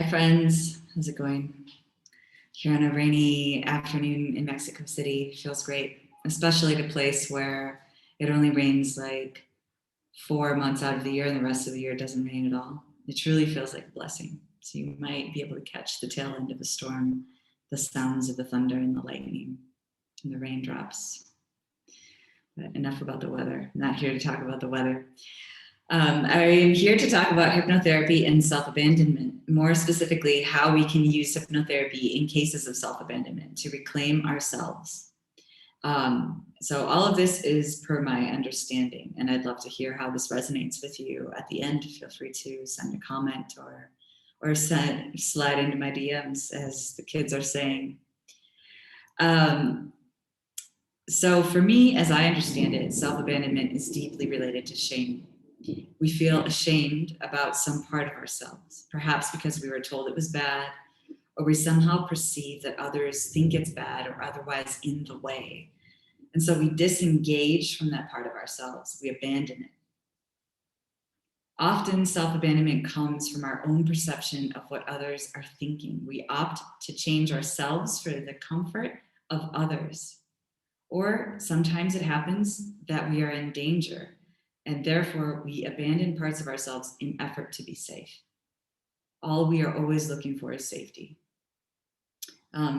Hi friends, how's it going? Here on a rainy afternoon in Mexico City, feels great, especially at a place where it only rains like 4 months out of the year and the rest of the year it doesn't rain at all. It truly feels like a blessing. So you might be able to catch the tail end of the storm, the sounds of the thunder and the lightning and the raindrops. But enough about the weather. I'm not here to talk about the weather. I am here to talk about hypnotherapy and self-abandonment, more specifically, how we can use hypnotherapy in cases of self-abandonment to reclaim ourselves. So all of this is per my understanding, and I'd love to hear how this resonates with you. At the end, feel free to send a comment or slide into my DMs, as the kids are saying. So for me, as I understand it, self-abandonment is deeply related to shame. We feel ashamed about some part of ourselves, perhaps because we were told it was bad, or we somehow perceive that others think it's bad or otherwise in the way. And so we disengage from that part of ourselves, we abandon it. Often self-abandonment comes from our own perception of what others are thinking. We opt to change ourselves for the comfort of others. Or sometimes it happens that we are in danger, and therefore we abandon parts of ourselves in effort to be safe. All we are always looking for is safety.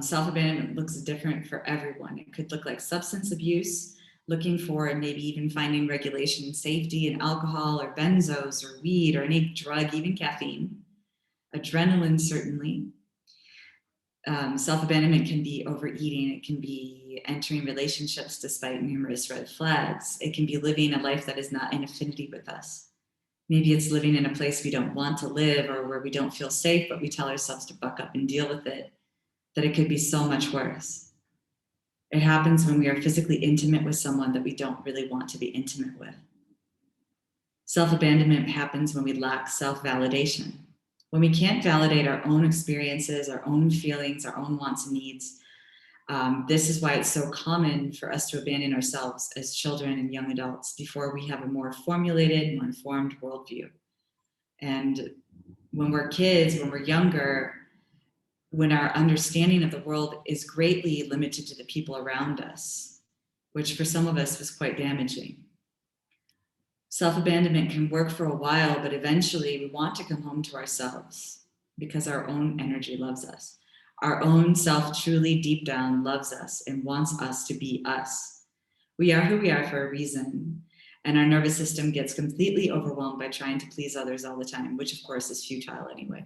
Self-abandonment looks different for everyone. It could look like substance abuse, looking for and maybe even finding regulation and safety in alcohol or benzos or weed or any drug, even caffeine. Adrenaline, certainly. Self-abandonment can be overeating. It can be entering relationships despite numerous red flags. It can be living a life that is not in affinity with us. Maybe it's living in a place we don't want to live or where we don't feel safe, but we tell ourselves to buck up and deal with it, that it could be so much worse. It happens when we are physically intimate with someone that we don't really want to be intimate with. Self-abandonment happens when we lack self-validation. When we can't validate our own experiences, our own feelings, our own wants and needs. This is why it's so common for us to abandon ourselves as children and young adults before we have a more formulated, more informed worldview. And when we're kids, when we're younger, when our understanding of the world is greatly limited to the people around us, which for some of us was quite damaging. Self-abandonment can work for a while, but eventually we want to come home to ourselves because our own energy loves us. Our own self truly deep down loves us and wants us to be us. We are who we are for a reason, and our nervous system gets completely overwhelmed by trying to please others all the time, which of course is futile anyway.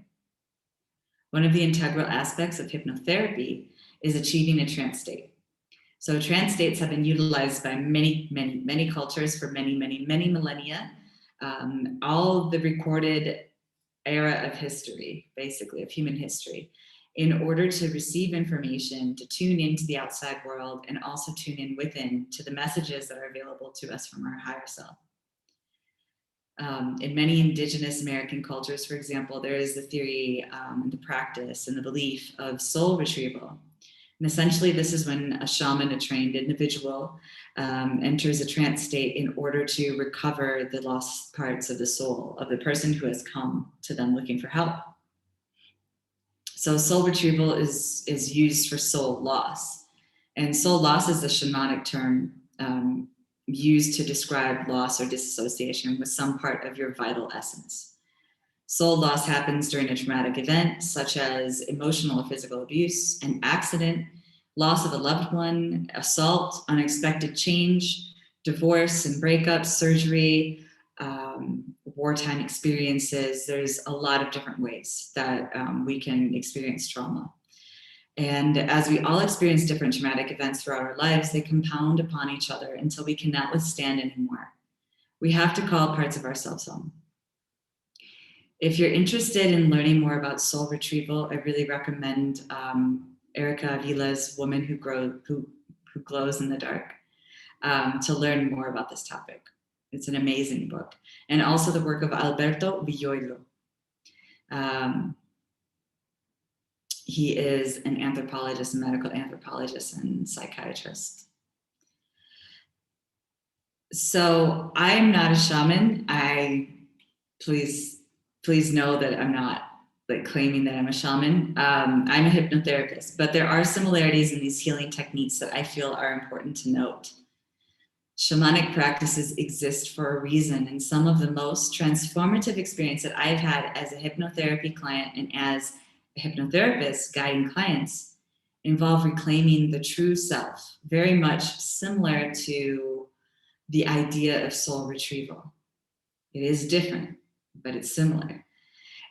One of the integral aspects of hypnotherapy is achieving a trance state. So trance states have been utilized by many cultures for many millennia. All the recorded era of history, basically, of human history, in order to receive information, to tune into the outside world, and also tune in within to the messages that are available to us from our higher self. In many indigenous American cultures, for example, there is the theory, the practice, and the belief of soul retrieval. And essentially, this is when a shaman, a trained individual, enters a trance state in order to recover the lost parts of the soul of the person who has come to them looking for help. So soul retrieval is used for soul loss. And soul loss is a shamanic term used to describe loss or disassociation with some part of your vital essence. Soul loss happens during a traumatic event, such as emotional or physical abuse, an accident, loss of a loved one, assault, unexpected change, divorce and breakup, surgery, wartime experiences. There's a lot of different ways that we can experience trauma. And as we all experience different traumatic events throughout our lives, they compound upon each other until we cannot withstand anymore. We have to call parts of ourselves home. If you're interested in learning more about soul retrieval, I really recommend Erica Avila's Woman Who Glows in the Dark to learn more about this topic. It's an amazing book. And also the work of Alberto Villoldo. He is an anthropologist, a medical anthropologist and psychiatrist. So I'm not a shaman. Please know that I'm not like claiming that I'm a shaman. I'm a hypnotherapist, but there are similarities in these healing techniques that I feel are important to note. Shamanic practices exist for a reason, and some of the most transformative experience that I've had as a hypnotherapy client and as a hypnotherapist guiding clients involve reclaiming the true self, very much similar to the idea of soul retrieval. It is different, but it's similar.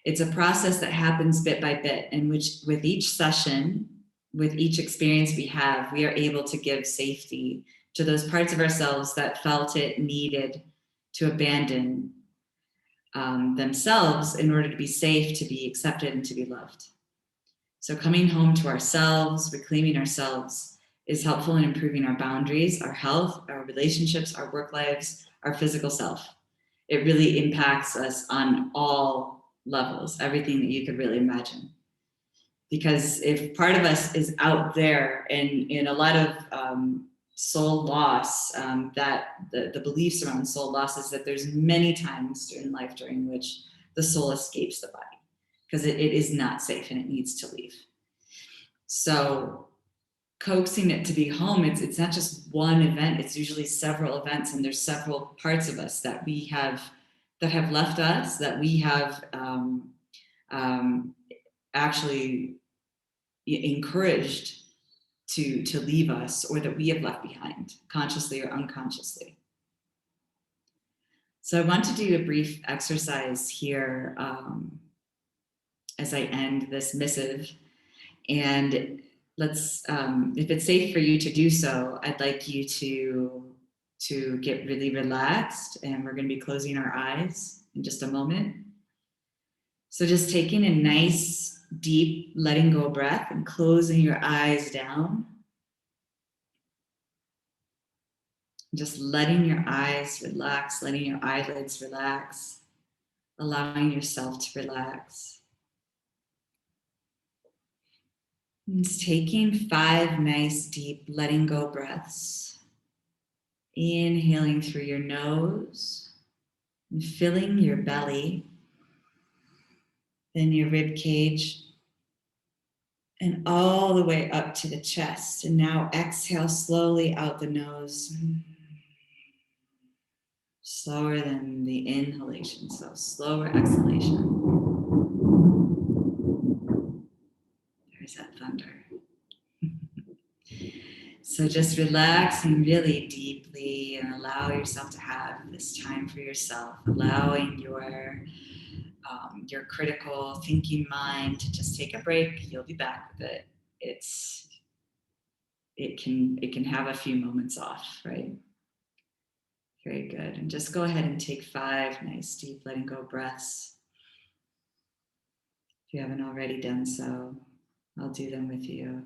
It's a process that happens bit by bit, in which with each session, with each experience we have, we are able to give safety to those parts of ourselves that felt it needed to abandon themselves in order to be safe, to be accepted, and to be loved. So coming home to ourselves, reclaiming ourselves, is helpful in improving our boundaries, our health, our relationships, our work lives, our physical self. It really impacts us on all levels, everything that you could really imagine. Because if part of us is out there and in a lot of soul loss, that the beliefs around soul loss is that there's many times in life during which the soul escapes the body because it is not safe and it needs to leave. So coaxing it to be home, it's not just one event, it's usually several events, and there's several parts of us that we have that have left us, that we have actually encouraged to leave us, or that we have left behind, consciously or unconsciously. So I want to do a brief exercise here as I end this missive. And let's, if it's safe for you to do so, I'd like you to get really relaxed, and we're going to be closing our eyes in just a moment. So just taking a nice, deep letting go breath and closing your eyes down. Just letting your eyes relax, letting your eyelids relax, allowing yourself to relax. And just taking 5 nice, deep letting go breaths. Inhaling through your nose and filling your belly, then your rib cage, and all the way up to the chest. And now exhale slowly out the nose. Slower than the inhalation, so slower exhalation. There's that thunder. So just relaxing really deeply and allow yourself to have this time for yourself, allowing your critical thinking mind to just take a break. You'll be back with it. It can have a few moments off, right? Very good. And just go ahead and take 5 nice deep letting go breaths. If you haven't already done so, I'll do them with you.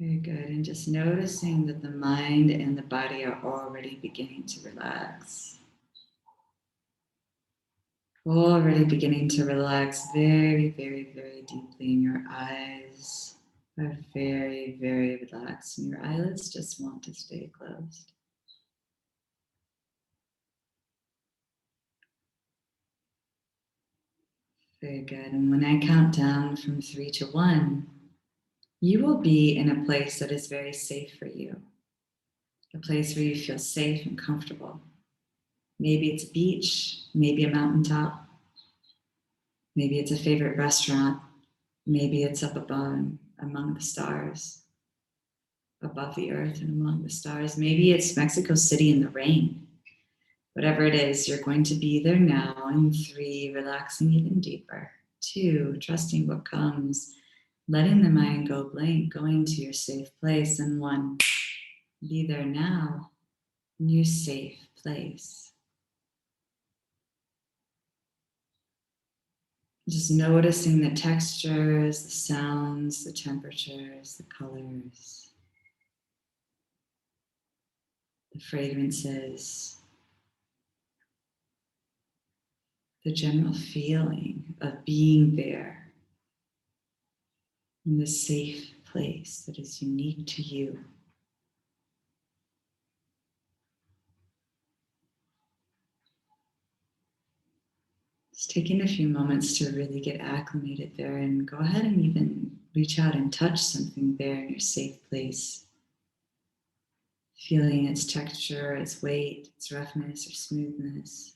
Very good. And just noticing that the mind and the body are already beginning to relax. Already beginning to relax very, very, very deeply, and your eyes are very, very relaxed, and your eyelids just want to stay closed. Very good. And when I count down from 3 to 1, you will be in a place that is very safe for you. A place where you feel safe and comfortable. Maybe it's a beach, maybe a mountaintop, maybe it's a favorite restaurant, maybe it's up above among the stars, above the earth and among the stars. Maybe it's Mexico City in the rain. Whatever it is, you're going to be there now. In 3, relaxing even deeper. 2, trusting what comes, letting the mind go blank, going to your safe place. And 1, be there now. in your safe place. Just noticing the textures, the sounds, the temperatures, the colors, the fragrances, the general feeling of being there in this safe place that is unique to you. Just taking a few moments to really get acclimated there, and go ahead and even reach out and touch something there in your safe place. Feeling its texture, its weight, its roughness or smoothness.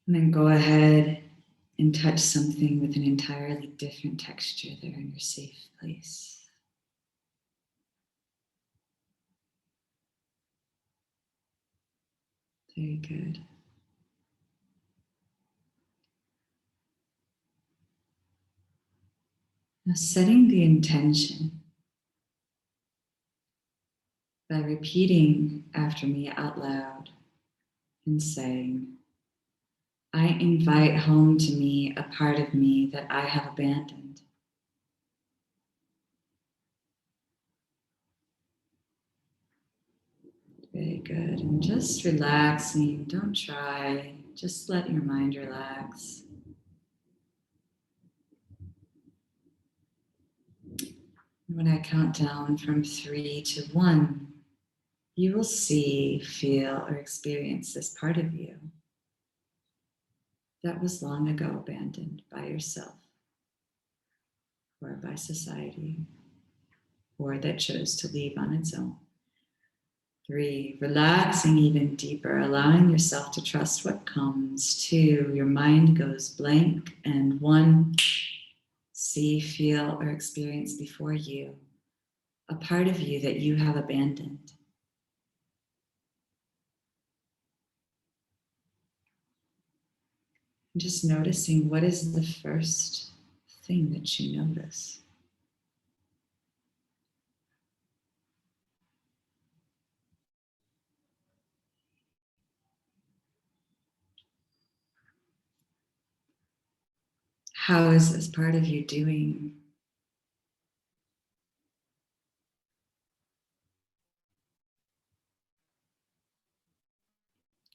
And then go ahead and touch something with an entirely different texture there in your safe place. Very good. Now, setting the intention by repeating after me out loud and saying, I invite home to me a part of me that I have abandoned. Very good. And just relaxing, don't try, just let your mind relax. When I count down from 3 to 1, you will see, feel, or experience this part of you that was long ago abandoned by yourself or by society, or that chose to leave on its own. 3, relaxing even deeper, allowing yourself to trust what comes. 2, your mind goes blank. And 1, see, feel, or experience before you a part of you that you have abandoned. And just noticing, what is the first thing that you notice? How is this part of you doing?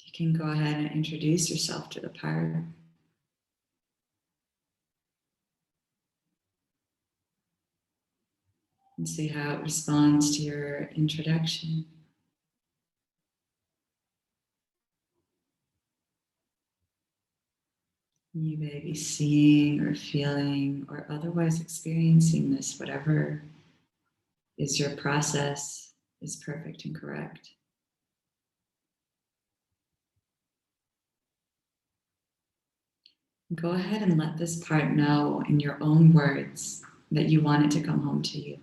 You can go ahead and introduce yourself to the part. And see how it responds to your introduction. You may be seeing or feeling or otherwise experiencing this, whatever is your process is perfect and correct. Go ahead and let this part know in your own words that you want it to come home to you.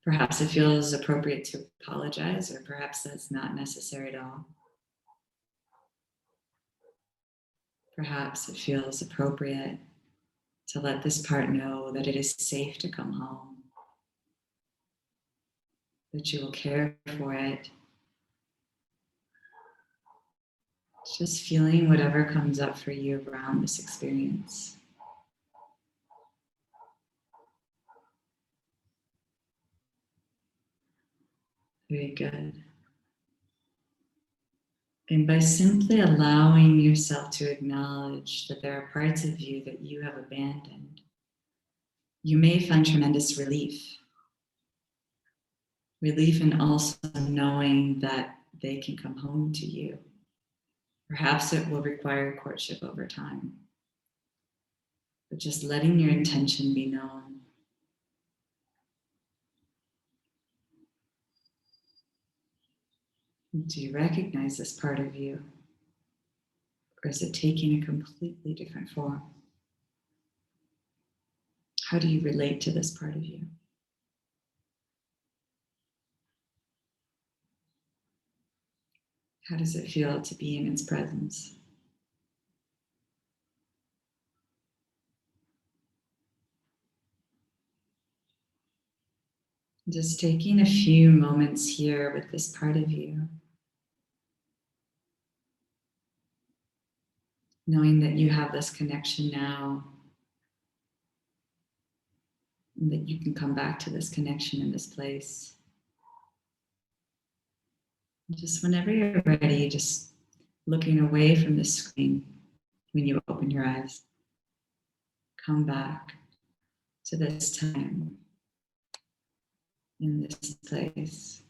Perhaps it feels appropriate to apologize, or perhaps that's not necessary at all. Perhaps it feels appropriate to let this part know that it is safe to come home, that you will care for it. Just feeling whatever comes up for you around this experience. Very good. And by simply allowing yourself to acknowledge that there are parts of you that you have abandoned, you may find tremendous relief. Relief in also knowing that they can come home to you. Perhaps it will require courtship over time, but just letting your intention be known. Do you recognize this part of you? Or is it taking a completely different form? How do you relate to this part of you? How does it feel to be in its presence? Just taking a few moments here with this part of you, knowing that you have this connection now, and that you can come back to this connection in this place. Just whenever you're ready, just looking away from the screen when you open your eyes. Come back to this time in this place.